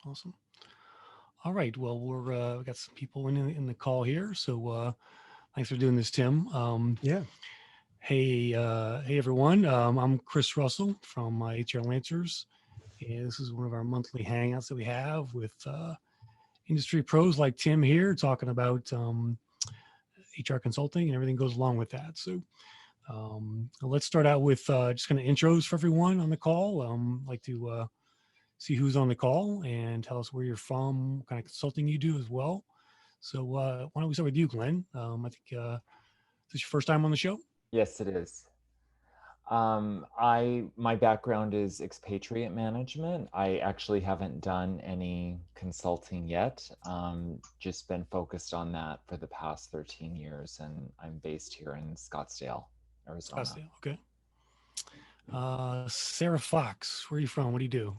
Awesome. All right. Well, we got some people in the call here. So thanks for doing this, Tim. Yeah. Hey everyone. I'm Chris Russell from HR Lancers, and this is one of our monthly hangouts that we have with industry pros like Tim here, talking about HR consulting and everything goes along with that. So let's start out with just kind of intros for everyone on the call. I'd like to see who's on the call and tell us where you're from, what kind of consulting you do as well. So why don't we start with you, Glenn? I think is this your first time on the show? Yes, it is. My background is expatriate management. I actually haven't done any consulting yet. Just been focused on that for the past 13 years, and I'm based here in Scottsdale, Arizona. Scottsdale, okay. Sarah Fox, where are you from? What do you do?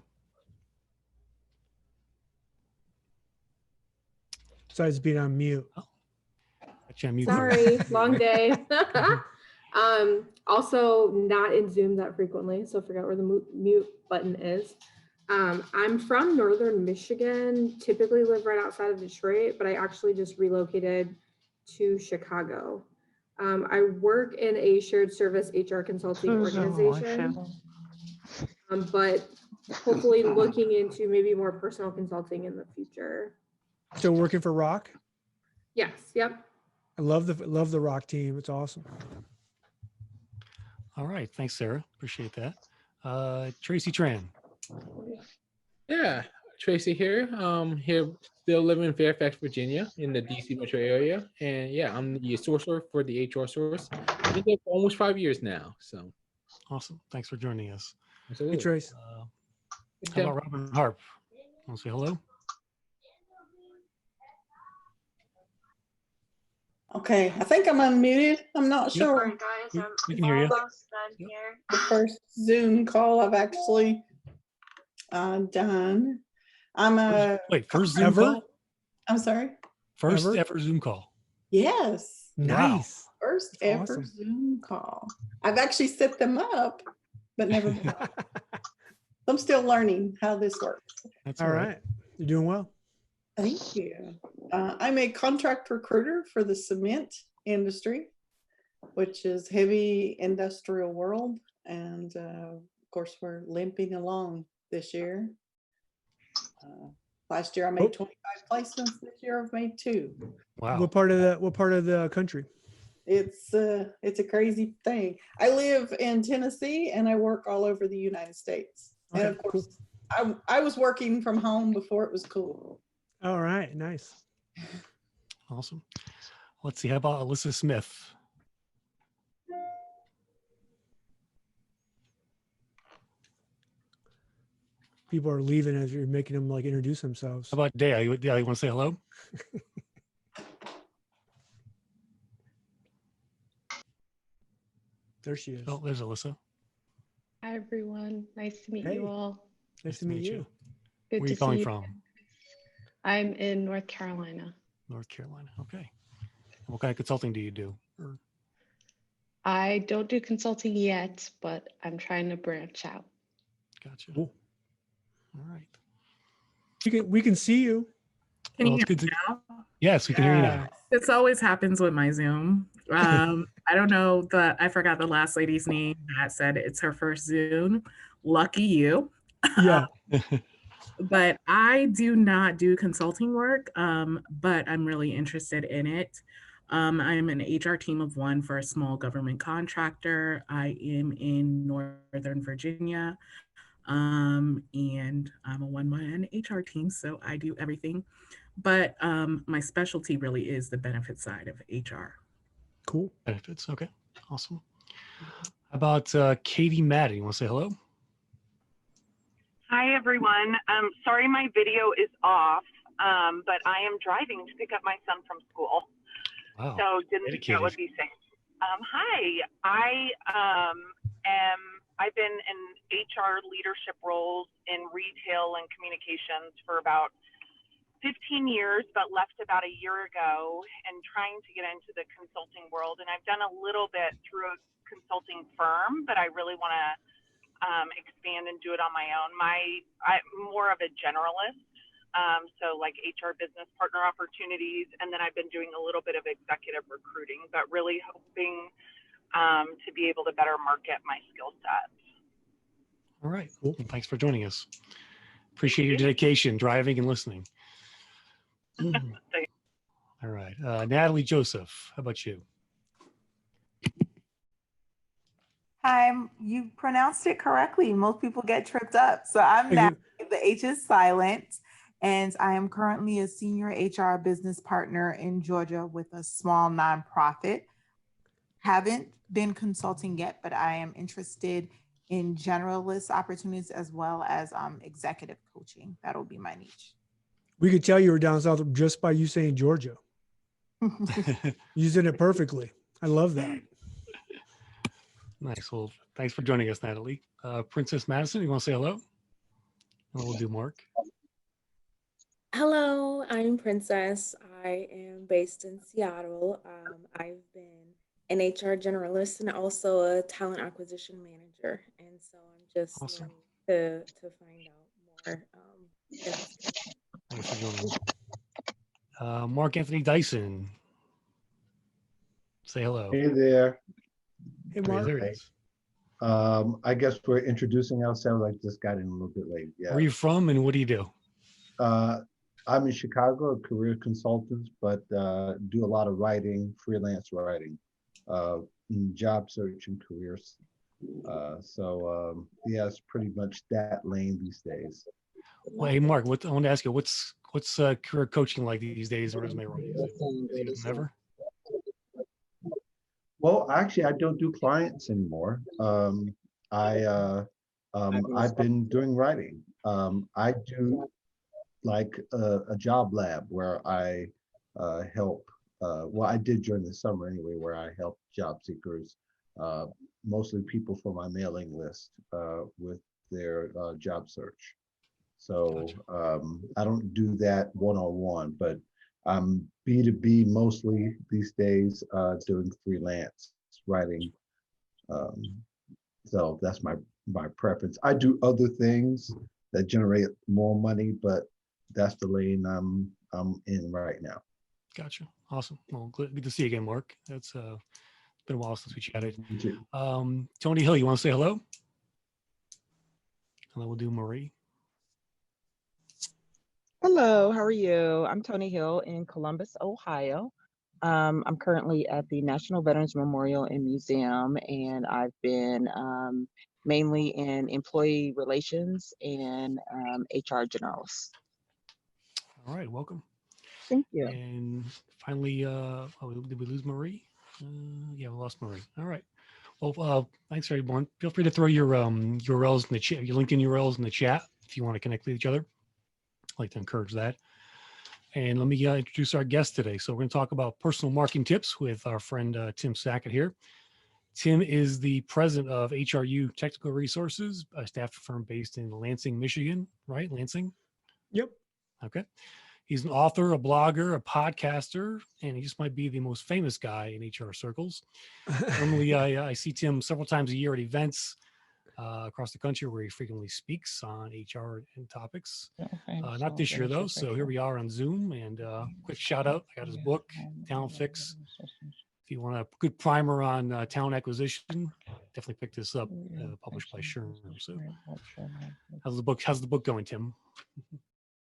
Besides being on mute. Oh, got you on mute. Sorry, long day. Also not in Zoom that frequently, so forgot where the mute button is. I'm from Northern Michigan, typically live right outside of Detroit, but I actually just relocated to Chicago. I work in a shared service HR consulting organization, but hopefully looking into maybe more personal consulting in the future. Still working for Rock? Yes, yep. I love the Rock team. It's awesome. All right, thanks, Sarah. Appreciate that. Tracy Tran. Yeah, Tracy here. Here, still living in Fairfax, Virginia, in the DC metro area, and yeah, I'm the sourcer for the HR source. I've been there for almost 5 years now. So Awesome. Thanks for joining us. Hey, Trace. How about Robin Harpe? Want to say hello? Okay, I think I'm unmuted. I'm not sure. Hi guys, We can hear you. almost done here. The first Zoom call I've actually done. I'm a. Wait, first Zoom Ever? call? I'm sorry. First Ever? ever Zoom call. Yes, Nice. first That's ever awesome. Zoom call. I've actually set them up, but never been. I'm still learning how this works. That's All right. You're doing well. Thank you. I'm a contract recruiter for the cement industry, which is heavy industrial world. And of course, we're limping along this year. Last year I made 25 placements. This year I've made 2. Wow. What part of the country? It's a crazy thing. I live in Tennessee and I work all over the United States. Okay, And of course, I was working from home before it was cool. All right. Nice. Awesome. Let's see. How about Alyssa Smith? People are leaving as you're making them like introduce themselves. How about Dea? You want to say hello? There she is. Oh, there's Alyssa. Hi, everyone. Nice to meet Hey. you all. Nice to meet you. Good Where are to you calling see you. from? I'm in North Carolina. North Carolina. Okay. What kind of consulting do you do? Or- I don't do consulting yet, but I'm trying to branch out. Gotcha. Cool. All right. We can see you. Can Well, you it's hear good me to- now? Yes, we can hear you now. This always happens with my Zoom. I don't know I forgot the last lady's name that said it's her first Zoom. Lucky you. Yeah. But I do not do consulting work, but I'm really interested in it. I'm an HR team of 1 for a small government contractor. I am in Northern Virginia, and I'm a 1-man HR team, so I do everything. But my specialty really is the benefit side of HR. Cool. Benefits. Okay. Awesome. How about Katy Madden? You want to say hello? Hi, everyone. Sorry my video is off, but I am driving to pick up my son from school. Wow. So didn't think that would be safe. Hi, I've been in HR leadership roles in retail and communications for about 15 years, but left about a year ago and trying to get into the consulting world. And I've done a little bit through a consulting firm, but I really want to expand and do it on my own. I'm more of a generalist. So like HR business partner opportunities, and then I've been doing a little bit of executive recruiting, but really hoping to be able to better market my skill set. All right. Well, thanks for joining us. Appreciate your dedication, driving and listening. All right. Nathalie Joseph, how about you? Hi, you pronounced it correctly. Most people get tripped up. So I'm Nathalie, the H is silent, and I am currently a senior HR business partner in Georgia with a small nonprofit. Haven't been consulting yet, but I am interested in generalist opportunities as well as executive coaching. That'll be my niche. We could tell you were down south just by you saying Georgia. Using it perfectly. I love that. Nice. Well, thanks for joining us, Nathalie. Princess Madison, you want to say hello? And we'll do Mark. Hello, I'm Princess. I am based in Seattle. I've been an HR generalist and also a talent acquisition manager. And so I'm just awesome to find out more. Thanks for joining us. Mark Anthony Dyson. Say hello. Hey there. Hey, Mark. There he is. I guess we're introducing ourselves. I just got in a little bit late. Yeah. Where are you from and what do you do? I'm in Chicago, a career consultant, but do a lot of writing, freelance writing, job search and careers. Yeah, it's pretty much that lane these days. Well, hey, Mark, I want to ask you, what's career coaching like these days? Resume writing? Never? Well, actually, I don't do clients anymore. I've been doing writing. I do like a job lab where I help. Well, I did during the summer anyway, where I help job seekers, mostly people from my mailing list, with their job search. So I don't do that one-on-one, but I'm B2B mostly these days, doing freelance writing. So that's my preference. I do other things that generate more money, but that's the lane I'm in right now. Gotcha. Awesome. Well, good to see you again, Mark. It's been a while since we chatted. You too. Toni Hill, you want to say hello? And then we'll do Marie. Hello, how are you? I'm Toni Hill in Columbus, Ohio. I'm currently at the National Veterans Memorial and Museum, and I've been mainly in employee relations and HR generalist. All right, welcome. Thank you. And finally, did we lose Marie? Yeah, we lost Marie. All right. Well, thanks everyone. Feel free to throw your URLs in the chat, your LinkedIn URLs in the chat if you want to connect with each other. I'd like to encourage that. And let me introduce our guest today. So we're going to talk about personal marketing tips with our friend Tim Sackett here. Tim is the president of HRU Technical Resources, a staff firm based in Lansing, Michigan, right? Lansing? Yep. Okay. He's an author, a blogger, a podcaster, and he just might be the most famous guy in HR circles. Normally, I see Tim several times a year at events across the country where he frequently speaks on HR and topics. Not this year though, so here we are on Zoom. And quick shout out, I got his book, Talent Fix. If you want a good primer on talent acquisition, definitely pick this up, published by Sherm. So how's the book going, Tim?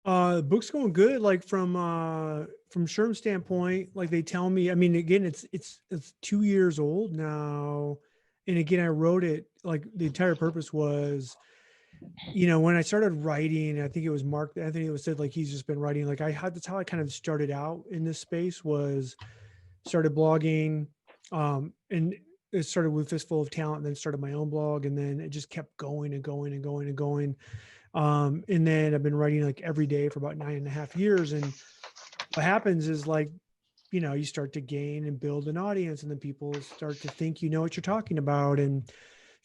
The book's going good. Like from Sherm's standpoint, like they tell me, I mean, again, it's 2 years old now. And again, I wrote it, like the entire purpose was, when I started writing, I think it was Mark Anthony that said, like, he's just been writing. Like that's how I kind of started out in this space, was started blogging. And it started with Fistful of Talent, and then started my own blog. And then it just kept going and going and going and going. And then I've been writing like every day for about 9.5 years. And what happens is, like, you start to gain and build an audience, and then people start to think you know what you're talking about. And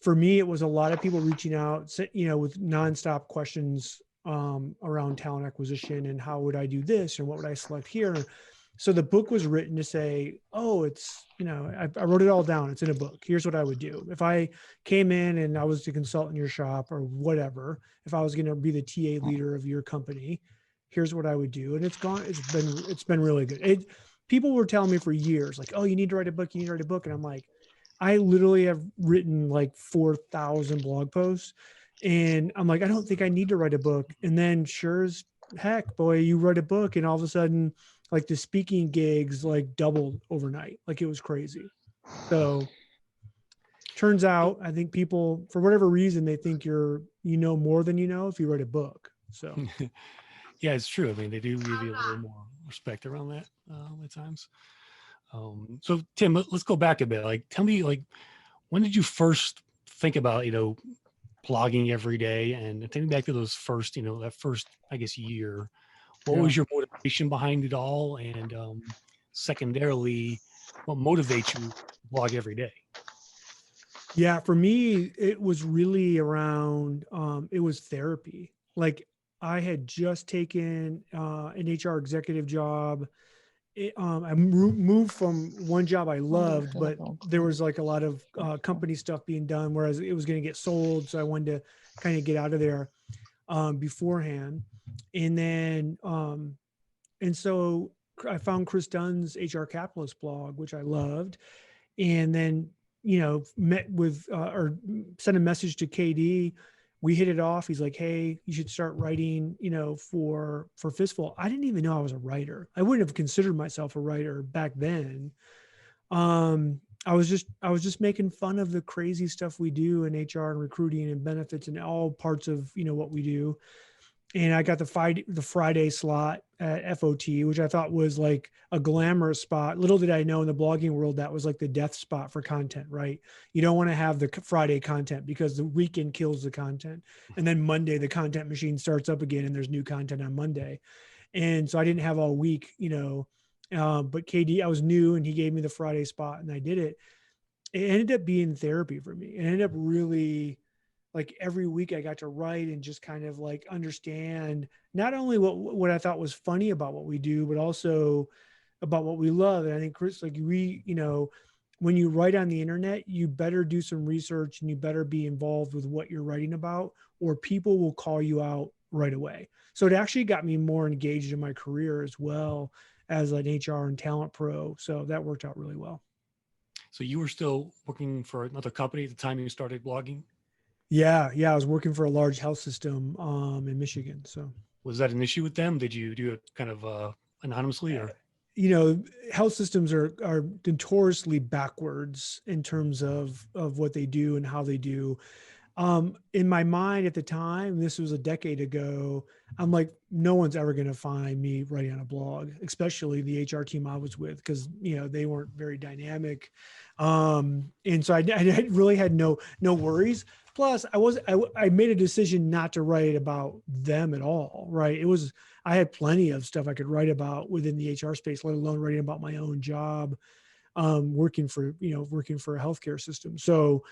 for me, it was a lot of people reaching out, with nonstop questions around talent acquisition and how would I do this and what would I select here. So the book was written to say, oh, it's, I wrote it all down. It's in a book. Here's what I would do. If I came in and I was to consult in your shop or whatever, if I was going to be the TA leader of your company, here's what I would do. And it's been really good. People were telling me for years, like, oh, you need to write a book, you need to write a book. And I'm like, I literally have written like 4,000 blog posts. And I'm like, I don't think I need to write a book. And then sure as heck, boy, you write a book, and all of a sudden, like the speaking gigs like doubled overnight. Like it was crazy. So turns out, I think people, for whatever reason, they think you know more than you know if you write a book. So yeah, it's true. I mean, they do give you a little more respect around that at times. So Tim, let's go back a bit. Like, tell me, like, when did you first think about, blogging every day? And take me back to those first, that first, I guess, year. What was your motivation behind it all? And secondarily, what motivates you to blog every day? Yeah, for me, it was really around, it was therapy. Like I had just taken an HR executive job. I moved from one job I loved, but there was like a lot of company stuff being done, whereas it was going to get sold. So I wanted to kind of get out of there beforehand. And then, and so I found Chris Dunn's HR Capitalist blog, which I loved. And then, met with or sent a message to KD. We hit it off. He's like, hey, you should start writing, for Fistful. I didn't even know I was a writer. I wouldn't have considered myself a writer back then. I was just making fun of the crazy stuff we do in HR and recruiting and benefits and all parts of, what we do. And I got the Friday slot at FOT, which I thought was like a glamorous spot. Little did I know in the blogging world, that was like the death spot for content, right? You don't want to have the Friday content because the weekend kills the content. And then Monday, the content machine starts up again and there's new content on Monday. And so I didn't have all week, but KD, I was new and he gave me the Friday spot and I did it. It ended up being therapy for me. It ended up really, like every week I got to write and just kind of like understand not only what I thought was funny about what we do, but also about what we love. And I think Chris, like when you write on the internet, you better do some research and you better be involved with what you're writing about, or people will call you out right away. So it actually got me more engaged in my career as well as an HR and talent pro. So that worked out really well. So you were still working for another company at the time you started blogging? Yeah. I was working for a large health system in Michigan. So was that an issue with them? Did you do it kind of anonymously, or? Health systems are notoriously backwards in terms of what they do and how they do. In my mind at the time, this was a decade ago, I'm like, no one's ever going to find me writing on a blog, especially the HR team I was with, because, they weren't very dynamic. And so I really had no worries. Plus I made a decision not to write about them at all. Right. I had plenty of stuff I could write about within the HR space, let alone writing about my own job, working for a healthcare system. So,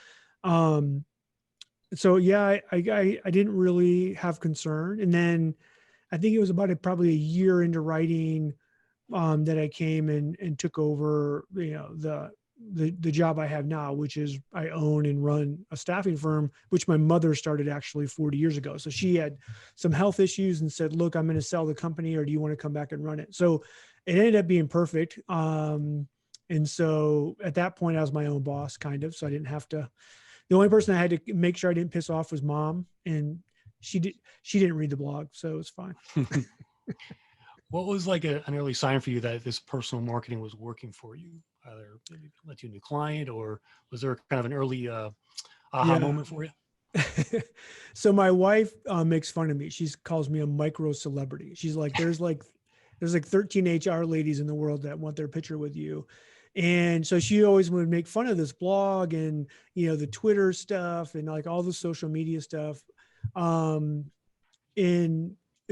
yeah, I didn't really have concern. And then I think it was about probably a year into writing that I came and took over, the job I have now, which is I own and run a staffing firm, which my mother started actually 40 years ago. So she had some health issues and said, look, I'm going to sell the company, or do you want to come back and run it? So it ended up being perfect. And so at that point I was my own boss kind of, so I didn't have to. The only person I had to make sure I didn't piss off was Mom, and she didn't read the blog, so it was fine. What was like an early sign for you that this personal marketing was working for you? Either maybe let you a new client, or was there kind of an early aha moment for you? So my wife makes fun of me. She calls me a micro celebrity. She's like, there's like 13 HR ladies in the world that want their picture with you. And so she always would make fun of this blog and, the Twitter stuff and like all the social media stuff. And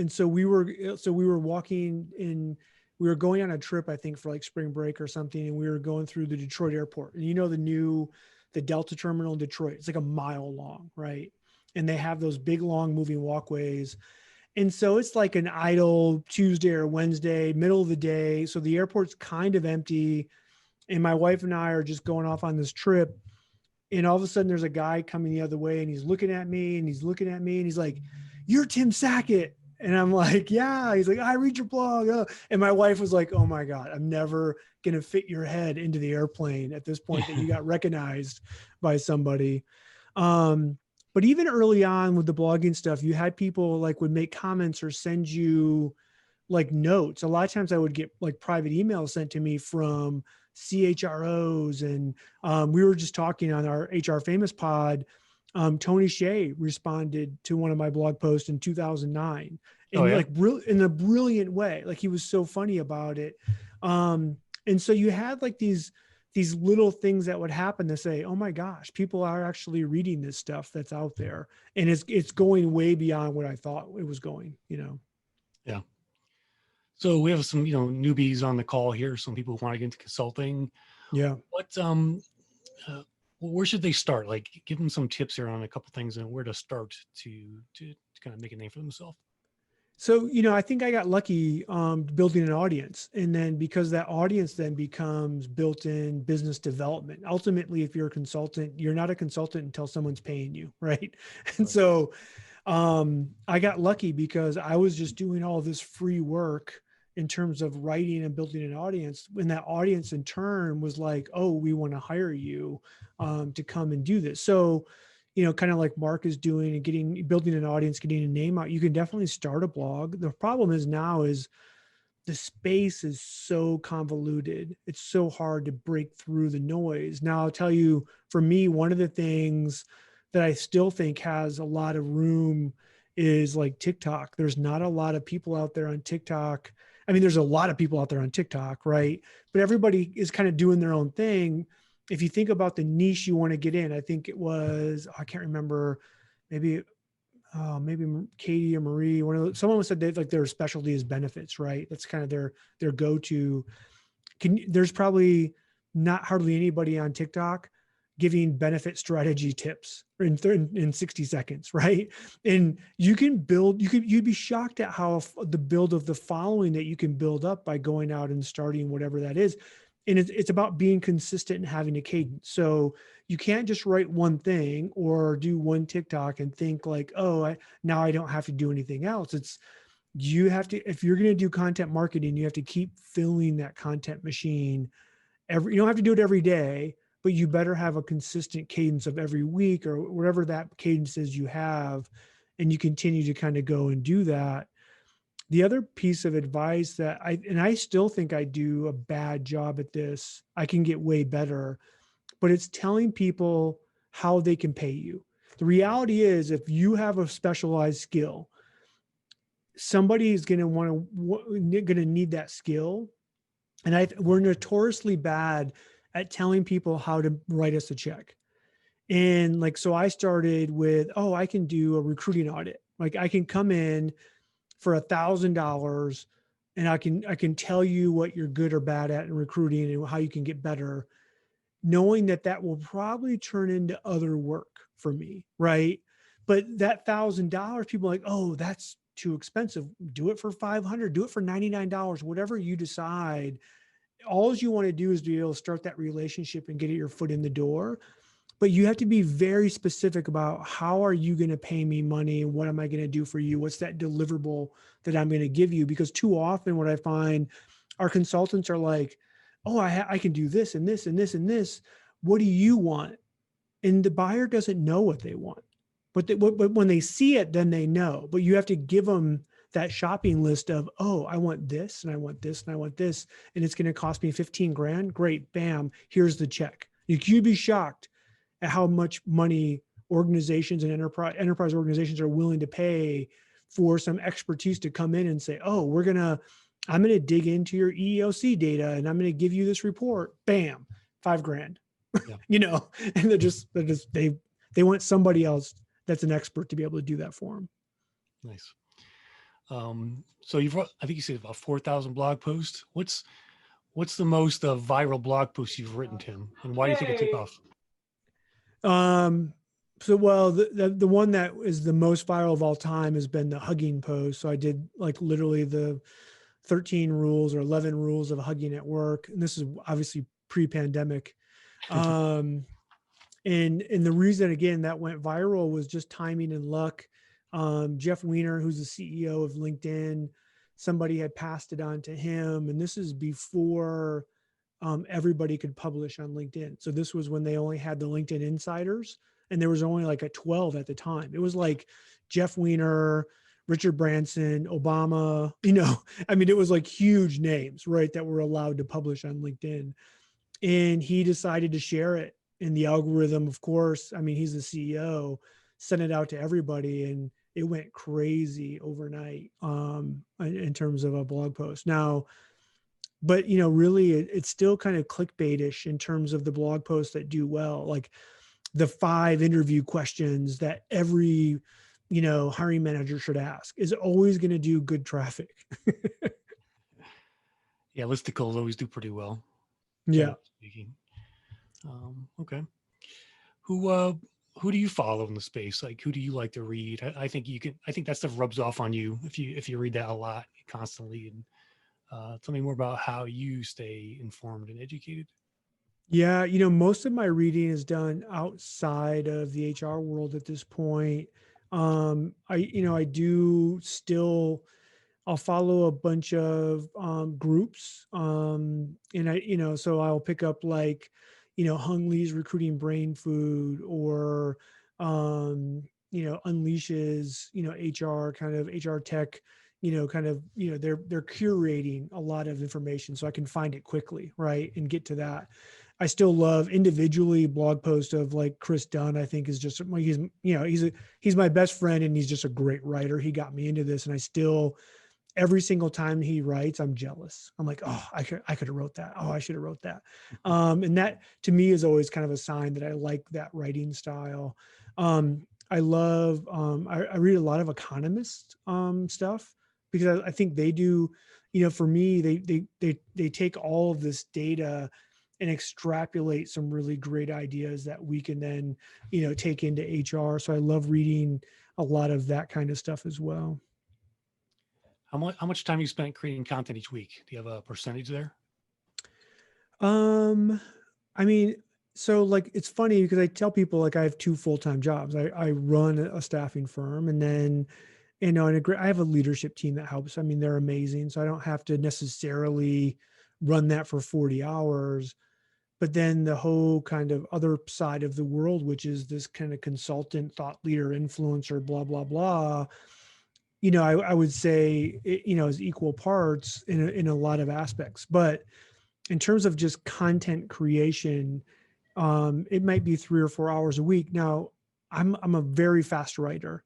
so we were walking in, we were going on a trip, I think for like spring break or something. And we were going through the Detroit airport, and the Delta terminal in Detroit, it's like a mile long, right? And they have those big, long moving walkways. And so it's like an idle Tuesday or Wednesday, middle of the day. So the airport's kind of empty. And my wife and I are just going off on this trip. And all of a sudden there's a guy coming the other way, and he's looking at me and he's like, "You're Tim Sackett." And I'm like, yeah. He's like, I read your blog. And my wife was like, oh my God, I'm never going to fit your head into the airplane at this point that you got recognized by somebody. But even early on with the blogging stuff, you had people like would make comments or send you like notes. A lot of times I would get like private emails sent to me from CHROs. And we were just talking on our HR Famous pod. Tony Shea responded to one of my blog posts in 2009 in like in a brilliant way. Like he was so funny about it. And so you had like these little things that would happen to say, oh my gosh, people are actually reading this stuff that's out there. And it's going way beyond what I thought it was going, you know? Yeah. So we have some, newbies on the call here. Some people who want to get into consulting. Yeah. What, where should they start? Like give them some tips here on a couple things and where to start to kind of make a name for themselves. So, I think I got lucky building an audience. And then because that audience then becomes built-in business development. Ultimately, if you're a consultant, you're not a consultant until someone's paying you, right? And so I got lucky because I was just doing all this free work in terms of writing and building an audience. When that audience in turn was like, oh, we want to hire you to come and do this. So, kind of like Mark is doing and building an audience, getting a name out, you can definitely start a blog. The problem is now is the space is so convoluted. It's so hard to break through the noise. Now I'll tell you, for me, one of the things that I still think has a lot of room is like TikTok. There's not a lot of people out there on TikTok. I mean, there's a lot of people out there on TikTok, right? But everybody is kind of doing their own thing. If you think about the niche you want to get in, I think it was, I can't remember, maybe Katie or Marie, someone said that like their specialty is benefits, right? That's kind of their go-to. There's probably not hardly anybody on TikTok giving benefit strategy tips in 60 seconds, right? And you'd be shocked at how the build of the following that you can build up by going out and starting whatever that is. And it's about being consistent and having a cadence. So you can't just write one thing or do one TikTok and think like, now I don't have to do anything else. You have to, if you're going to do content marketing, you have to keep filling that content machine. You don't have to do it every day, but you better have a consistent cadence of every week or whatever that cadence is you have. And you continue to kind of go and do that. The other piece of advice that I still think I do a bad job at this, I can get way better, but it's telling people how they can pay you. The reality is if you have a specialized skill, somebody is going to need that skill. And we're notoriously bad at telling people how to write us a check. And like, so I started with, I can do a recruiting audit. Like I can come in for $1,000 and I can tell you what you're good or bad at in recruiting and how you can get better, knowing that will probably turn into other work for me. Right. But that $1,000, people are like, oh, that's too expensive. Do it for $500, do it for $99, whatever you decide. All you want to do is be able to start that relationship and get your foot in the door. But you have to be very specific about how are you going to pay me money and what am I going to do for you? What's that deliverable that I'm going to give you? Because too often what I find our consultants are like, I can do this and this and this and this. What do you want? And the buyer doesn't know what they want. But when they see it, then they know. But you have to give them that shopping list of, I want this and I want this and I want this. And it's going to cost me 15 grand. Great. Bam. Here's the check. You'd be shocked at how much money organizations and enterprise organizations are willing to pay for some expertise to come in and say, I'm going to dig into your EEOC data and I'm going to give you this report. Bam, $5,000, yeah. And they want somebody else that's an expert to be able to do that for them. Nice. So I think you said about 4,000 blog posts. What's the most viral blog post you've written, Tim? And why do you think it took off? So, well, the one that is the most viral of all time has been the hugging post. So I did like literally the 13 rules or 11 rules of hugging at work. And this is obviously pre-pandemic. And the reason, again, that went viral was just timing and luck. Jeff Weiner, who's the CEO of LinkedIn, somebody had passed it on to him. And this is before everybody could publish on LinkedIn. So this was when they only had the LinkedIn insiders, and there was only like a 12 at the time. It was like Jeff Weiner, Richard Branson, Obama, I mean, it was like huge names, right, that were allowed to publish on LinkedIn. And he decided to share it. And the algorithm, of course, I mean, he's the CEO, sent it out to everybody, and it went crazy overnight in terms of a blog post. Now, but really it's still kind of clickbaitish in terms of the blog posts that do well, like the 5 interview questions that every hiring manager should ask is always going to do good traffic. Yeah, listicles always do pretty well. Yeah. Speaking. Okay. Who do you follow in the space? Like, who do you like to read? I think that stuff rubs off on you if you read that a lot constantly. And tell me more about how you stay informed and educated. Yeah, most of my reading is done outside of the HR world at this point. I do still, I'll follow a bunch of groups, and so I'll pick up like, Hung Lee's Recruiting Brain Food, or Unleashes, HR kind of HR tech, they're curating a lot of information so I can find it quickly, right, and get to that. I still love individually blog posts of like Chris Dunn. I think is just, he's my best friend, and he's just a great writer. He got me into this, and I still, every single time he writes, I'm jealous. I'm like, oh, I could have wrote that. Oh, I should have wrote that. And that to me is always kind of a sign that I like that writing style. I love, I read a lot of economist stuff, because I think they do, for me, they take all of this data and extrapolate some really great ideas that we can then, take into HR. So I love reading a lot of that kind of stuff as well. How much time you spent creating content each week? Do you have a percentage there? I mean, so like, it's funny because I tell people like I have 2 full-time jobs. I run a staffing firm, and then, I have a leadership team that helps. I mean, they're amazing. So I don't have to necessarily run that for 40 hours. But then the whole kind of other side of the world, which is this kind of consultant, thought leader, influencer, blah, blah, blah, I would say, is equal parts in a lot of aspects. But in terms of just content creation, it might be 3 or 4 hours a week. Now, I'm a very fast writer.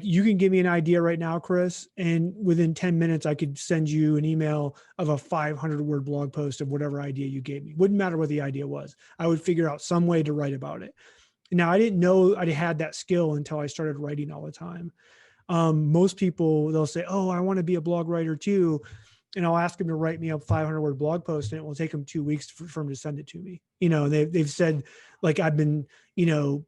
You can give me an idea right now, Chris, and within 10 minutes, I could send you an email of a 500-word blog post of whatever idea you gave me. Wouldn't matter what the idea was. I would figure out some way to write about it. Now, I didn't know I had that skill until I started writing all the time. Most people, they'll say, oh, I want to be a blog writer too. And I'll ask them to write me a 500-word blog post, and it will take them 2 weeks for them to send it to me. They've said, like, I've been,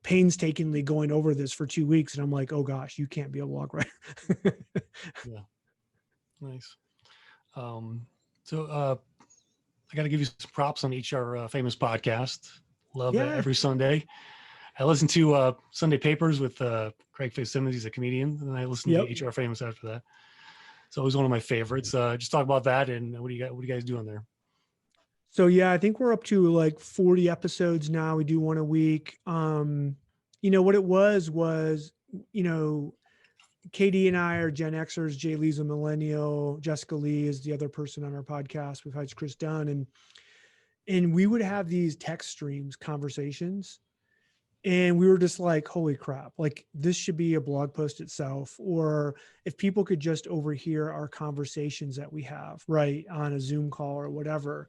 painstakingly going over this for 2 weeks. And I'm like, oh gosh, you can't be a blog writer. Yeah. Nice. So I got to give you some props on HR Famous podcast. Love it every Sunday. I listen to Sunday Papers with Craig Fitzsimmons. He's a comedian. And I listen to HR Famous after that. It's always one of my favorites. Just talk about that, and what do you guys do on there? So yeah, I think we're up to like 40 episodes now. We do one a week. What it was, Katie and I are Gen Xers. Jay Lee's a millennial. Jessica Lee is the other person on our podcast besides Chris Dunn. And we would have these text streams, conversations. And we were just like, holy crap, like this should be a blog post itself. Or if people could just overhear our conversations that we have, right, on a Zoom call or whatever.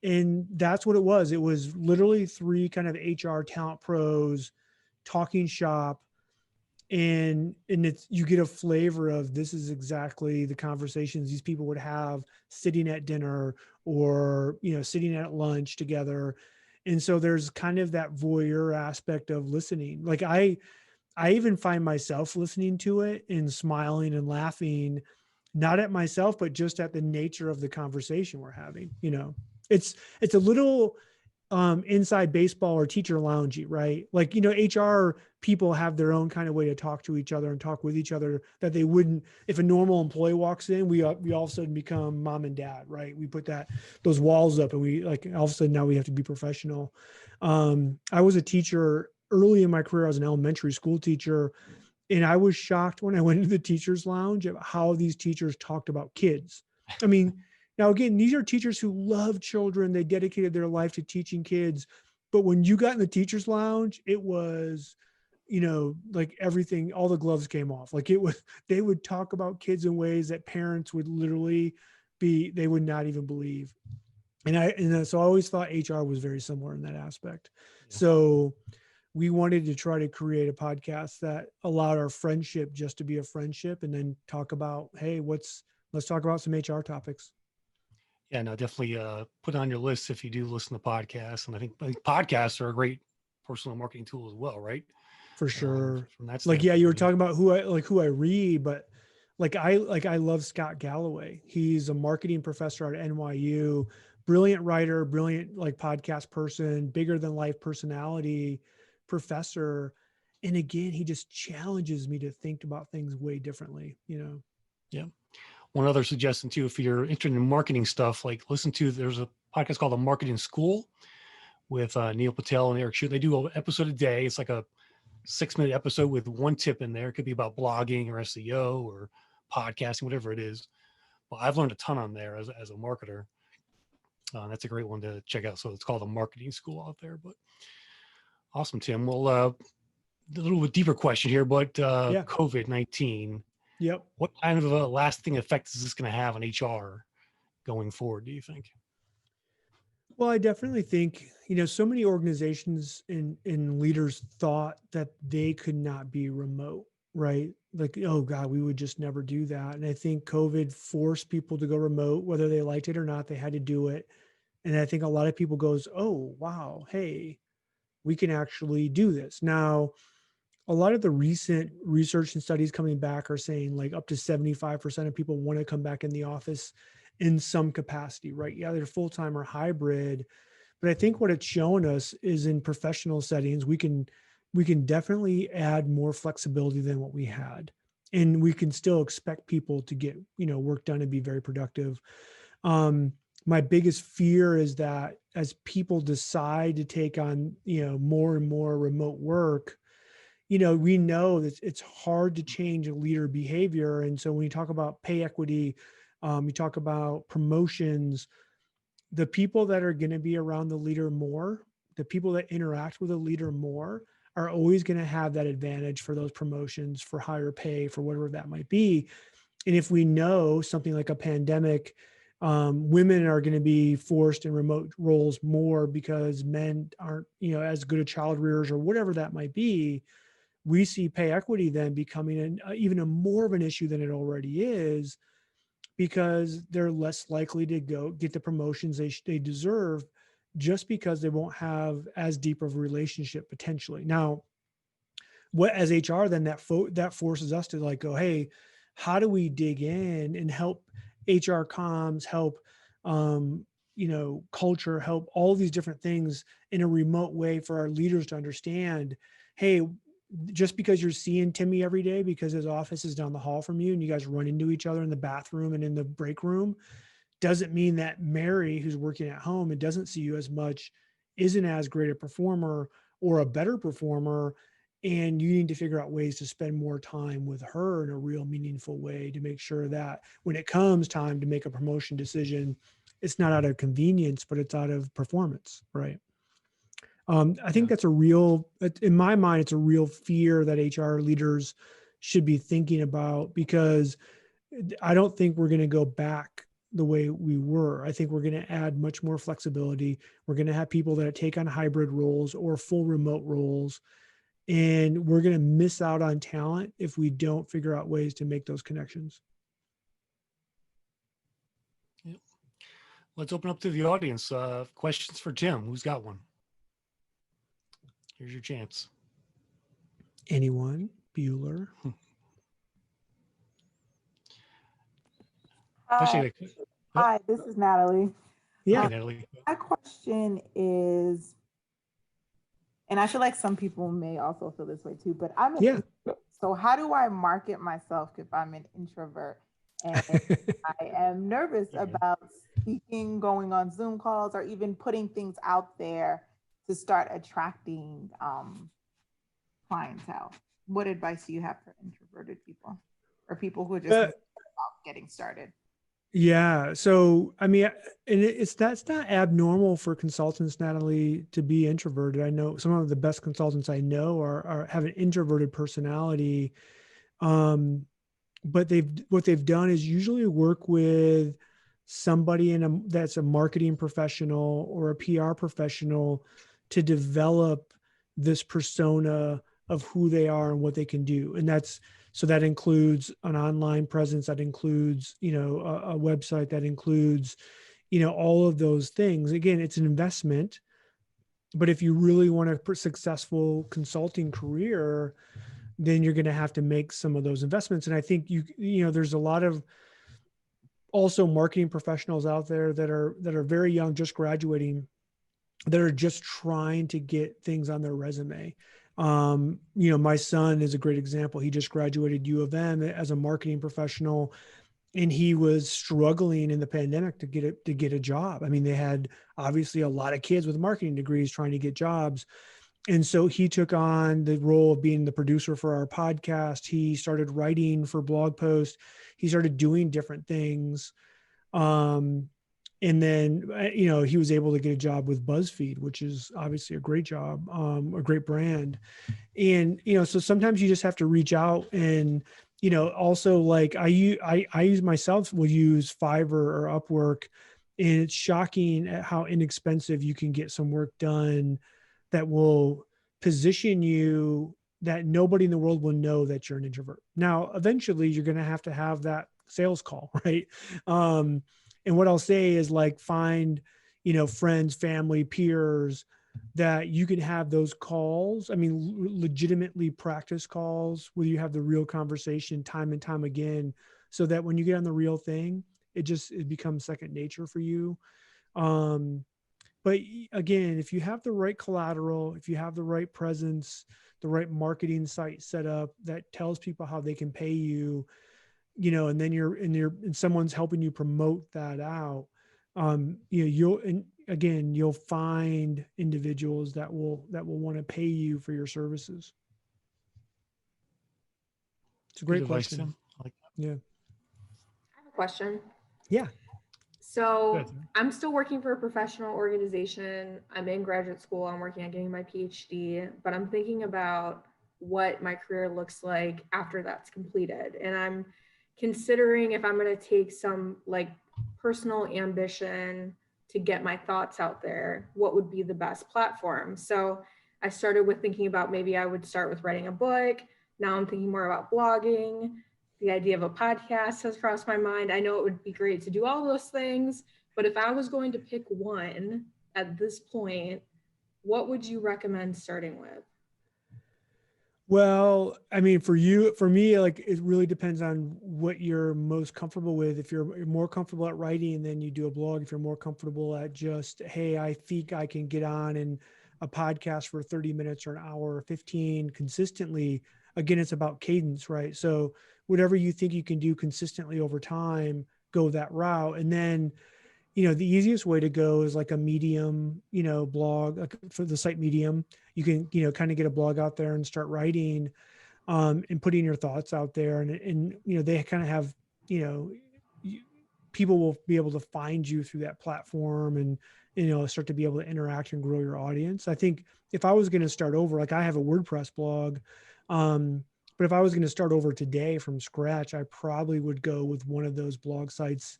And that's what it was. It was literally 3 kind of HR talent pros talking shop. And you get a flavor of this is exactly the conversations these people would have sitting at dinner or, sitting at lunch together. And so there's kind of that voyeur aspect of listening. Like I even find myself listening to it and smiling and laughing, not at myself, but just at the nature of the conversation we're having. It's a little, inside baseball or teacher loungy, right? Like, HR people have their own kind of way to talk to each other and talk with each other that they wouldn't, if a normal employee walks in, we all of a sudden become mom and dad, right? We put those walls up and we like, all of a sudden now we have to be professional. I was a teacher early in my career. I was an elementary school teacher, and I was shocked when I went into the teacher's lounge at how these teachers talked about kids. I mean, now again, these are teachers who love children. They dedicated their life to teaching kids. But when you got in the teacher's lounge, it was, like everything, all the gloves came off. Like they would talk about kids in ways that parents would literally they would not even believe. So I always thought HR was very similar in that aspect. So we wanted to try to create a podcast that allowed our friendship just to be a friendship, and then talk about, hey, let's talk about some HR topics. Yeah, no, definitely put it on your list if you do listen to podcasts. And I think podcasts are a great personal marketing tool as well, right? For sure. From that like, yeah, you were talking about who I read, but I love Scott Galloway. He's a marketing professor at NYU, brilliant writer, brilliant podcast person, bigger than life personality, professor. And again, he just challenges me to think about things way differently, Yeah. One other suggestion too, if you're interested in marketing stuff, there's a podcast called The Marketing School with Neil Patel and Eric Shute. They do an episode a day. It's like a 6-minute episode with one tip in there. It could be about blogging or SEO or podcasting, whatever it is. Well, I've learned a ton on there as a marketer. That's a great one to check out. So it's called The Marketing School out there. But awesome, Tim. Well, a little bit deeper question here, but COVID-19. Yep. What kind of a lasting effect is this going to have on HR going forward, do you think? Well, I definitely think, so many organizations and leaders thought that they could not be remote, right? Like, oh God, we would just never do that. And I think COVID forced people to go remote, whether they liked it or not, they had to do it. And I think a lot of people goes, oh, wow, hey, we can actually do this. Now, a lot of the recent research and studies coming back are saying like up to 75% of people want to come back in the office in some capacity, right? Yeah, they're full-time or hybrid. But I think what it's shown us is in professional settings, we can definitely add more flexibility than what we had. And we can still expect people to get, work done and be very productive. My biggest fear is that as people decide to take on, more and more remote work, we know that it's hard to change leader behavior. And so when you talk about pay equity, you talk about promotions, the people that are going to be around the leader more, the people that interact with a leader more are always going to have that advantage for those promotions, for higher pay, for whatever that might be. And if we know something like a pandemic, women are going to be forced in remote roles more because men aren't, as good at child rearers or whatever that might be. We see pay equity then becoming even a more of an issue than it already is, because they're less likely to go get the promotions they deserve just because they won't have as deep of a relationship potentially. Now, what as HR then that forces us to go, hey, how do we dig in and help HR comms, help culture, help all these different things in a remote way for our leaders to understand, hey, just because you're seeing Timmy every day because his office is down the hall from you and you guys run into each other in the bathroom and in the break room, doesn't mean that Mary, who's working at home and doesn't see you as much, isn't as great a performer or a better performer. And you need to figure out ways to spend more time with her in a real meaningful way to make sure that when it comes time to make a promotion decision, it's not out of convenience, but it's out of performance, right? I think that's in my mind, it's a real fear that HR leaders should be thinking about, because I don't think we're going to go back the way we were. I think we're going to add much more flexibility. We're going to have people that take on hybrid roles or full remote roles, and we're going to miss out on talent if we don't figure out ways to make those connections. Yep. Let's open up to the audience. Questions for Tim. Who's got one? Here's your chance. Anyone? Bueller? Hi, this is Nathalie. Yeah. Okay, Natalie. My question is, and I feel like some people may also feel this way too, but I'm an introvert. So how do I market myself if I'm an introvert? And I am nervous about speaking, going on Zoom calls, or even putting things out there to start attracting clientele. What advice do you have for introverted people or people who are just getting started? Yeah. So, I mean, and that's not abnormal for consultants, Natalie, to be introverted. I know some of the best consultants I know have an introverted personality. But what they've done is usually work with somebody that's a marketing professional or a PR professional to develop this persona of who they are and what they can do. And that includes an online presence, that includes, a website, that includes, all of those things. Again, it's an investment, but if you really want a successful consulting career, then you're going to have to make some of those investments. And I think there's a lot of also marketing professionals out there that are very young, just graduating, that are just trying to get things on their resume. My son is a great example. He just graduated U of M as a marketing professional, and he was struggling in the pandemic to get a job. I mean, they had obviously a lot of kids with marketing degrees trying to get jobs. And so he took on the role of being the producer for our podcast. He started writing for blog posts. He started doing different things. And then, he was able to get a job with BuzzFeed, which is obviously a great job, a great brand. And, so sometimes you just have to reach out and, also like I use myself, will use Fiverr or Upwork, and it's shocking at how inexpensive you can get some work done that will position you that nobody in the world will know that you're an introvert. Now, eventually you're going to have that sales call, right? And what I'll say is like, find, friends, family, peers that you can have those calls. I mean, legitimately practice calls where you have the real conversation time and time again, so that when you get on the real thing, it becomes second nature for you. But again, if you have the right collateral, if you have the right presence, the right marketing site set up that tells people how they can pay you, and then and someone's helping you promote that out, you'll find individuals that will want to pay you for your services. It's a great question. Tim. I like that. Yeah. I have a question. Yeah. So I'm still working for a professional organization. I'm in graduate school. I'm working on getting my PhD, but I'm thinking about what my career looks like after that's completed. And I'm considering if I'm going to take some like personal ambition to get my thoughts out there, what would be the best platform? So I started with thinking about maybe I would start with writing a book. Now I'm thinking more about blogging. The idea of a podcast has crossed my mind. I know it would be great to do all those things, but if I was going to pick one at this point, what would you recommend starting with? Well, I mean, for me, like, it really depends on what you're most comfortable with. If you're more comfortable at writing, then you do a blog. If you're more comfortable at just, hey, I think I can get on in a podcast for 30 minutes or an hour or 15 consistently, again, it's about cadence, right? So whatever you think you can do consistently over time, go that route. And then, the easiest way to go is like a Medium, blog, like for the site Medium. You can, kind of get a blog out there and start writing, and putting your thoughts out there. And they kind of have, people will be able to find you through that platform and, start to be able to interact and grow your audience. I think if I was going to start over, like I have a WordPress blog, but if I was going to start over today from scratch, I probably would go with one of those blog sites,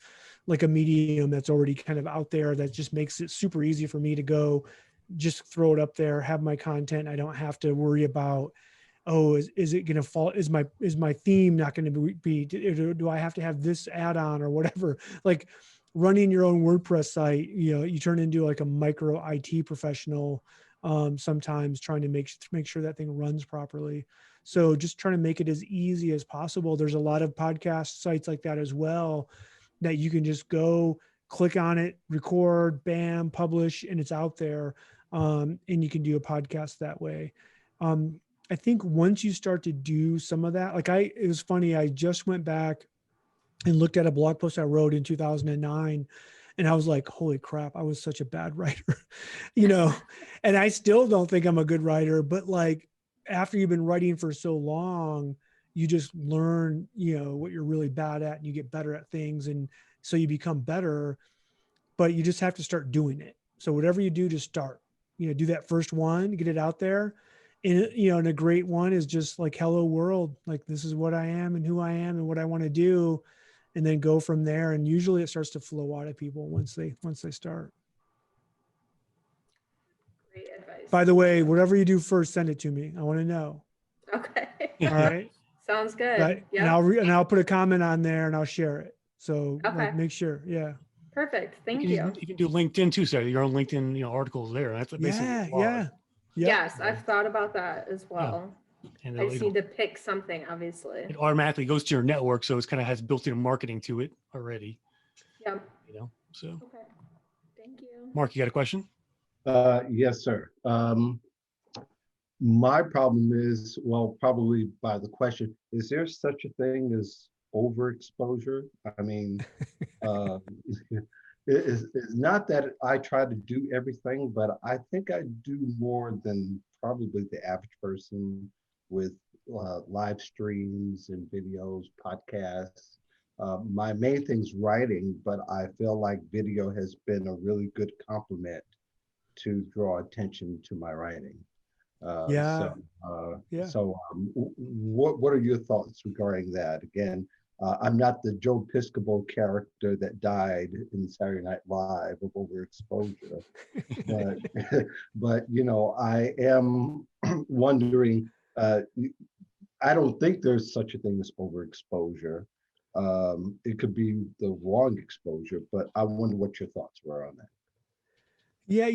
like a Medium that's already kind of out there, that just makes it super easy for me to go, just throw it up there, have my content. I don't have to worry about, oh, is it going to fall? Is my theme not going to be, do I have to have this add-on or whatever? Like running your own WordPress site, you turn into like a micro IT professional, sometimes trying to make sure that thing runs properly. So just trying to make it as easy as possible. There's a lot of podcast sites like that as well, that you can just go click on it, record, bam, publish, and it's out there. And you can do a podcast that way. I think once you start to do some of that, it was funny. I just went back and looked at a blog post I wrote in 2009. And I was like, holy crap, I was such a bad writer, and I still don't think I'm a good writer, but like after you've been writing for so long, you just learn, what you're really bad at, and you get better at things. And so you become better, but you just have to start doing it. So whatever you do, just start, do that first one, get it out there. And, and a great one is just like, hello world, like this is what I am and who I am and what I want to do. And then go from there. And usually it starts to flow out of people once they start. Great advice. By the way, whatever you do first, send it to me. I want to know. Okay. All right. Sounds good. Right? Yeah. And I'll put a comment on there and I'll share it. So Okay. make sure. Yeah. Perfect. Thank you. You can do LinkedIn too, Sarah. Your own LinkedIn, articles there. That's basically yeah. Yes, I've thought about that as well. And I just need to pick something, obviously. It automatically goes to your network, so it's kind of has built-in marketing to it already. Yeah. So. Okay. Thank you. Mark, you got a question? Yes, sir. My problem is, well, probably by the question, is there such a thing as overexposure? I mean, it's not that I try to do everything, but I think I do more than probably the average person with live streams and videos, podcasts. My main thing is writing, but I feel like video has been a really good complement to draw attention to my writing. So what are your thoughts regarding that? Again, I'm not the Joe Piscopo character that died in Saturday Night Live of overexposure, but I am wondering. I don't think there's such a thing as overexposure. It could be the wrong exposure, but I wonder what your thoughts were on that. Yeah,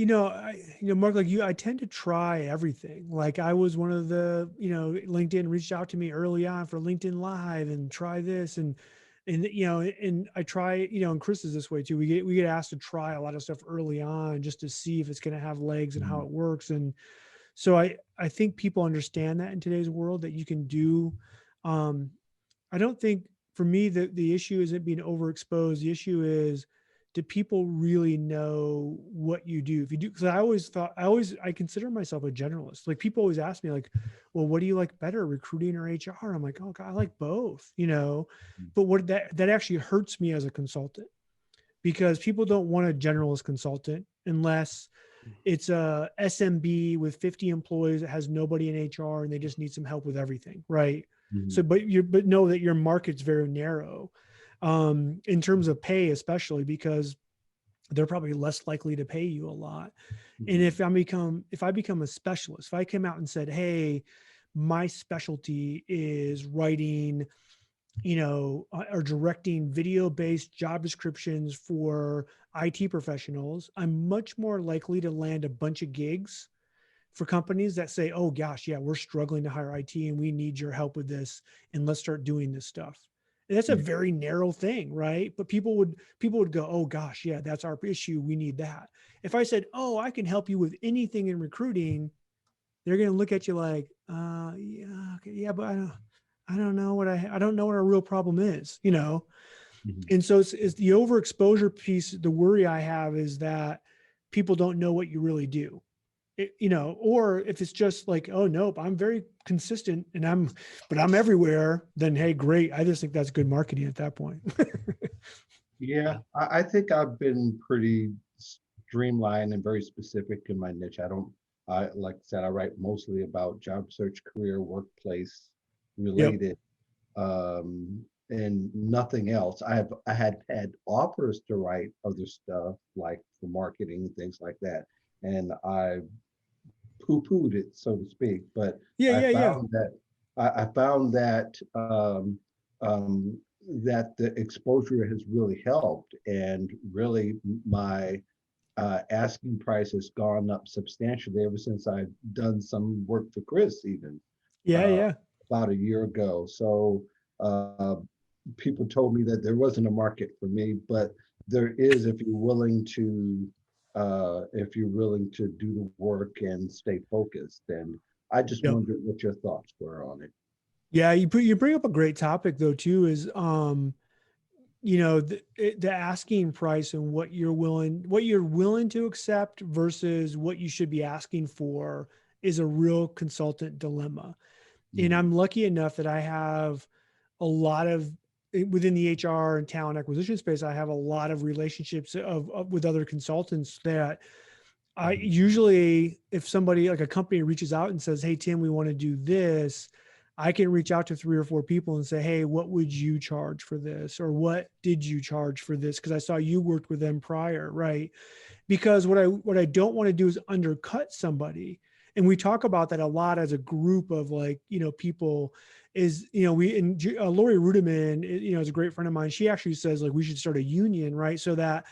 Mark, like you, I tend to try everything. Like I was one of the, LinkedIn reached out to me early on for LinkedIn Live and try this and I try, and Chris is this way too. We get asked to try a lot of stuff early on just to see if it's going to have legs and how it works. And so I think people understand that in today's world that you can do. I don't think for me that the issue isn't being overexposed. The issue is, do people really know what you do? If you do, because I consider myself a generalist. Like people always ask me like, well, what do you like better, recruiting or HR? I'm like, oh God, I like both, but what that actually hurts me as a consultant, because people don't want a generalist consultant unless it's a SMB with 50 employees that has nobody in HR and they just need some help with everything. Right. Mm-hmm. So, but know that your market's very narrow. In terms of pay, especially because they're probably less likely to pay you a lot. Mm-hmm. And if I become a specialist, if I came out and said, hey, my specialty is writing, or directing video-based job descriptions for IT professionals, I'm much more likely to land a bunch of gigs for companies that say, oh gosh, yeah, we're struggling to hire IT and we need your help with this. And let's start doing this stuff. And that's a very narrow thing, right? But people would go, oh gosh, yeah, that's our issue. We need that. If I said, oh, I can help you with anything in recruiting, they're going to look at you like, yeah, okay, yeah, but I don't know what our real problem is, Mm-hmm. And so it's the overexposure piece. The worry I have is that people don't know what you really do. Or if it's just like, oh, nope, I'm very consistent and I'm everywhere, then, hey, great. I just think that's good marketing at that point. Yeah, I think I've been pretty streamlined and very specific in my niche. Like I said, I write mostly about job search, career, workplace related, and nothing else. I had offers to write other stuff like for marketing and things like that. And I poo-pooed it, so to speak, but I found that that the exposure has really helped, and really my asking price has gone up substantially ever since I've done some work for Chris, even about a year ago. So people told me that there wasn't a market for me, but there is, if you're willing to do the work and stay focused. And I just Yep. wondered what your thoughts were on it. Yeah, you bring up a great topic though too. Is the asking price and what you're willing to accept versus what you should be asking for is a real consultant dilemma. And I'm lucky enough that I have a lot of within the HR and talent acquisition space. I have a lot of relationships with other consultants that I usually, if somebody like a company reaches out and says, "Hey, Tim, we want to do this," I can reach out to 3 or 4 people and say, "Hey, what would you charge for this? Or what did you charge for this? Because I saw you worked with them prior," right? Because what I don't want to do is undercut somebody. And we talk about that a lot as a group of people is, Lori Rudiman, is a great friend of mine. She actually says like, we should start a union, right? So that,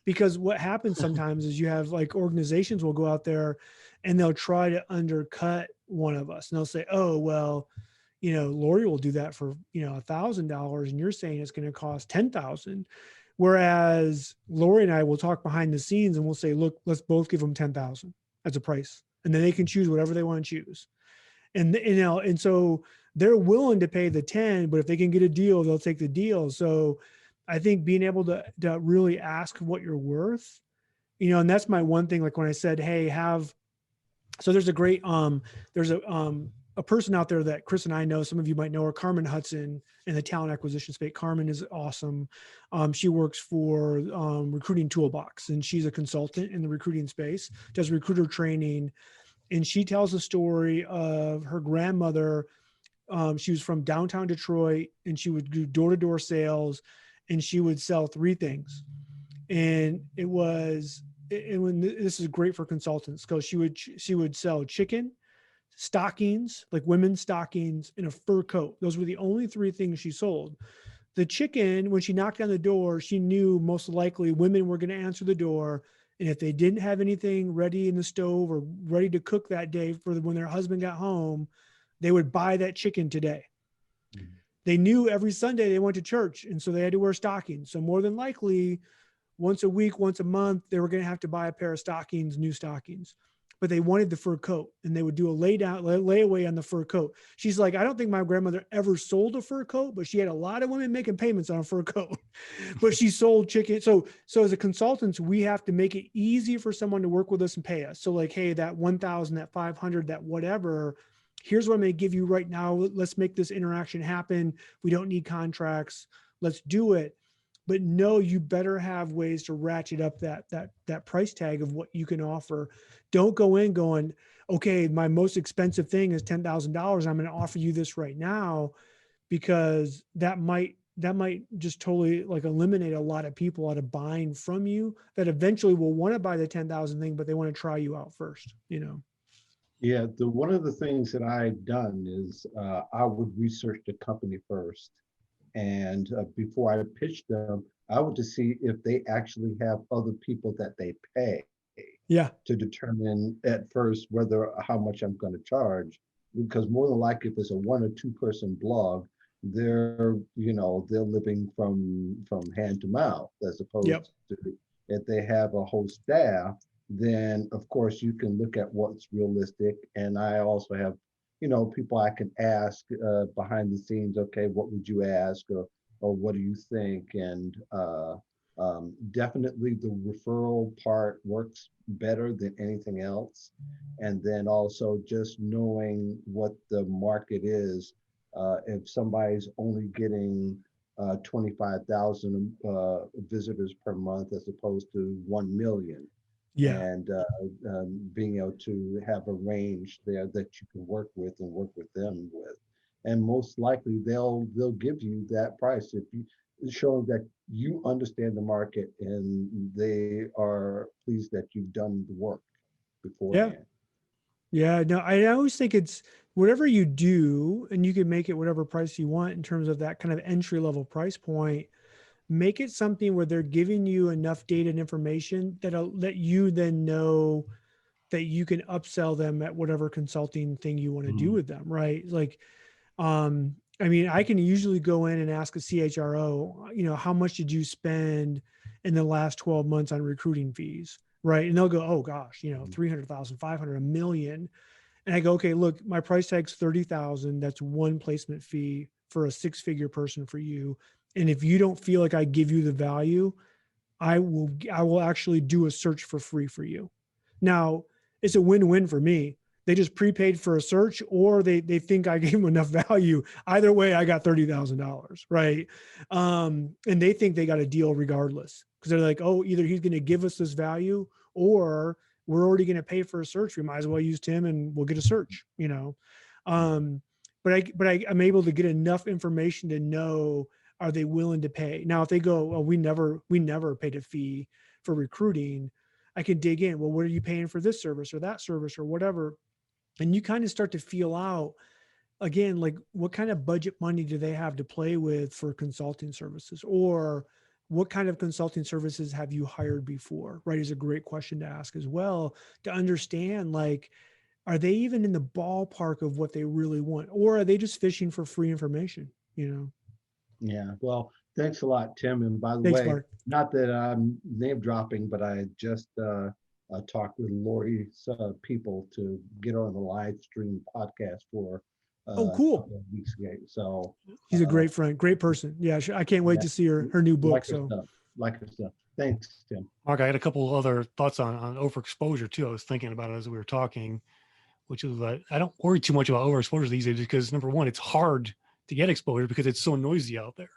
because what happens sometimes is you have like organizations will go out there and they'll try to undercut one of us and they'll say, "Oh, well, Lori will do that for, $1,000 and you're saying it's going to cost 10,000. Whereas Lori and I will talk behind the scenes and we'll say, "Look, let's both give them 10,000 as a price." And then they can choose whatever they want to choose. And so they're willing to pay the 10, but if they can get a deal, they'll take the deal. So I think being able to really ask what you're worth, and that's my one thing. Like when I said, "Hey, so there's a great, there's a person out there that Chris and I know, some of you might know her, Carmen Hudson, in the talent acquisition space. Carmen is awesome. She works for Recruiting Toolbox, and she's a consultant in the recruiting space, does recruiter training. And she tells a story of her grandmother. She was from downtown Detroit, and she would do door-to-door sales, and she would sell 3 things. And this is great for consultants because she would sell chicken, stockings, like women's stockings, and a fur coat. Those were the only 3 things she sold. The chicken, when she knocked on the door, she knew most likely women were going to answer the door. And if they didn't have anything ready in the stove or ready to cook that day for when their husband got home, they would buy that chicken today. They knew every Sunday they went to church, and so they had to wear stockings. So more than likely, once a week, once a month, they were going to have to buy a pair of stockings, new stockings. But they wanted the fur coat, and they would do a layaway on the fur coat. She's like, "I don't think my grandmother ever sold a fur coat, but she had a lot of women making payments on a fur coat." But she sold chicken. So as a consultants, we have to make it easy for someone to work with us and pay us. So like, "Hey, that 1,000, that 500, that whatever, here's what I'm going to give you right now. Let's make this interaction happen. We don't need contracts. Let's do it." But no, you better have ways to ratchet up that price tag of what you can offer. Don't go in going, "Okay, my most expensive thing is $10,000. I'm going to offer you this right now," because that might just totally like eliminate a lot of people out of buying from you that eventually will want to buy the 10,000 thing, but they want to try you out first, Yeah, one of the things that I've done is I would research the company first. And before I pitch them, I would just see if they actually have other people that they pay. Yeah. To determine at first how much I'm going to charge, because more than likely, if it's a 1 or 2 person blog, they're living from hand to mouth, as opposed to if they have a whole staff. Then of course you can look at what's realistic, and I also have people I can ask behind the scenes, "Okay, what would you ask?" or "What do you think?" And definitely the referral part works better than anything else. And then also just knowing what the market is. If somebody's only getting 25,000 visitors per month as opposed to 1 million. Yeah. And being able to have a range there that you can work with and work with them with. And most likely they'll give you that price if you show that you understand the market and they are pleased that you've done the work beforehand. Yeah, no, I always think it's whatever you do, and you can make it whatever price you want in terms of that kind of entry level price point. Make it something where they're giving you enough data and information that you then know that you can upsell them at whatever consulting thing you want to do with them, right? Like, I mean, I can usually go in and ask a CHRO, how much did you spend in the last 12 months on recruiting fees? Right. And they'll go, oh gosh, 300,000, 500, a million. And I go, okay, look, my price tag's 30,000. That's one placement fee for a 6-figure person for you. And if you don't feel like I give you the value, I will actually do a search for free for you. Now, it's a win-win for me. They just prepaid for a search, or they think I gave them enough value. Either way, I got $30,000, right? And they think they got a deal regardless, because they're like, oh, either he's going to give us this value, or we're already going to pay for a search. We might as well use Tim and we'll get a search, But I'm able to get enough information to know, are they willing to pay? Now, if they go, well, we never paid a fee for recruiting, I can dig in. Well, what are you paying for this service or that service or whatever? And you kind of start to feel out, again, like what kind of budget money do they have to play with for consulting services, or what kind of consulting services have you hired before, right? Is a great question to ask as well, to understand, like, are they even in the ballpark of what they really want, or are they just fishing for free information, Yeah, well, thanks a lot, Tim. And by the Thanks, way, Mark. not that I'm name dropping, but I just talked with Lori's people to get her on the live stream podcast for Oh, cool. a couple of weeks ago. So He's a great friend, great person. Yeah, I can't wait to see her new book. Like her stuff. Thanks, Tim. Mark, I had a couple other thoughts on overexposure too. I was thinking about it as we were talking, which is that I don't worry too much about overexposure these days, because number one, it's hard to get exposure because it's so noisy out there.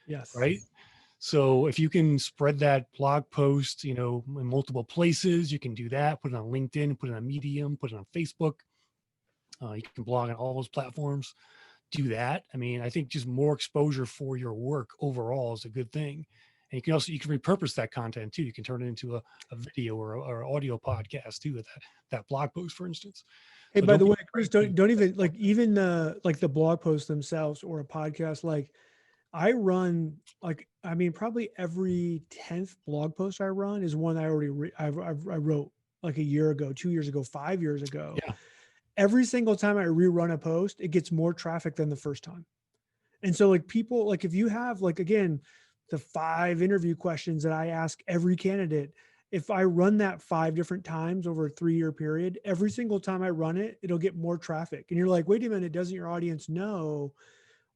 Yes. Right. So if you can spread that blog post, in multiple places, you can do that. Put it on LinkedIn, put it on Medium, put it on Facebook. You can blog on all those platforms. Do that. I mean, I think just more exposure for your work overall is a good thing. And you can repurpose that content too. You can turn it into a video or audio podcast too, with that blog post, for instance. Hey, so by the way, Chris, don't even even the blog posts themselves or a podcast. Like, I run probably every 10th blog post I run is one I already I wrote like a year ago, 2 years ago, 5 years ago. Yeah. Every single time I rerun a post, it gets more traffic than the first time. And so people, if you have again, the 5 interview questions that I ask every candidate, if I run that 5 different times over a 3-year period, every single time I run it, it'll get more traffic. And you're like, wait a minute, doesn't your audience know?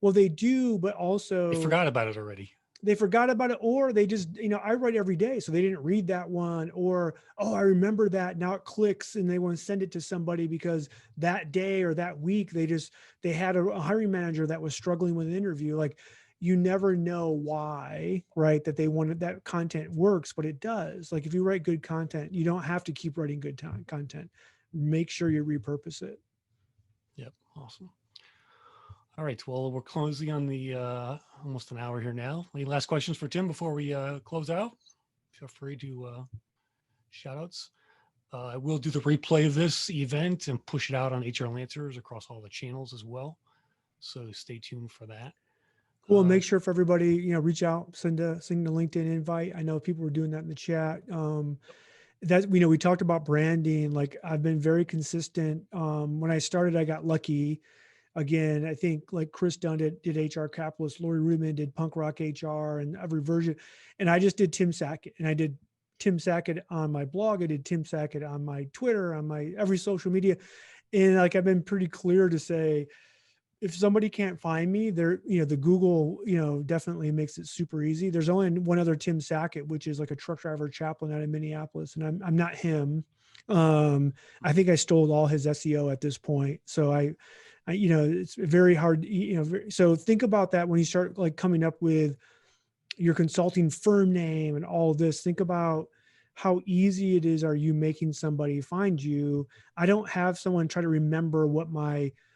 Well, they do, but also they forgot about it already. They forgot about it, or they just, I write every day, so they didn't read that one, or, oh, I remember that, now it clicks, and they want to send it to somebody because that day or that week, they had a hiring manager that was struggling with an interview. Like, you never know why, right? That they wanted that content works, but it does. Like, if you write good content, you don't have to keep writing good content. Make sure you repurpose it. Yep. Awesome. All right. Well, we're closing on the almost an hour here now. Any last questions for Tim before we close out? Feel free to shout outs. I will do the replay of this event and push it out on HR Lancers across all the channels as well. So stay tuned for that. Cool. Make sure for everybody, reach out, send a LinkedIn invite. I know people were doing that in the chat. That, we talked about branding. Like, I've been very consistent. When I started, I got lucky. Again, I think like Chris Dunn did HR Capitalist, Lori Rubin did Punk Rock HR and every version. And I just did Tim Sackett, and I did Tim Sackett on my blog. I did Tim Sackett on my Twitter, on my every social media. And I've been pretty clear to say, if somebody can't find me, the Google, definitely makes it super easy. There's only one other Tim Sackett, which is like a truck driver chaplain out of Minneapolis. And I'm not him. I think I stole all his SEO at this point. So it's very hard, so think about that when you start coming up with your consulting firm name and all of this. Think about how easy it is. Are you making somebody find you? I don't have someone try to remember what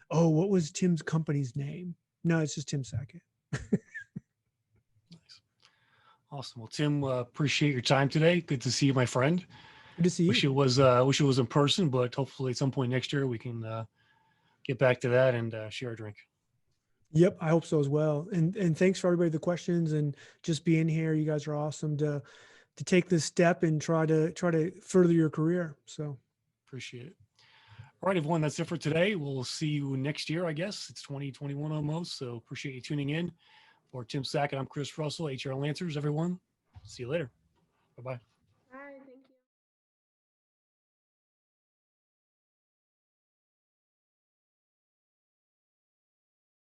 was Tim's company's name? No, it's just Tim Sackett. Nice. Awesome. Well, Tim, appreciate your time today. Good to see you, my friend. Good to see you. Wish it was in person, but hopefully at some point next year we can get back to that and share a drink. Yep, I hope so as well. And thanks for everybody the questions and just being here. You guys are awesome to take this step and try to further your career. So appreciate it. All right, everyone, that's it for today. We'll see you next year, I guess. It's 2021 almost, so appreciate you tuning in. For Tim Sackett, I'm Chris Russell, HR Lancers, everyone. See you later. Bye-bye.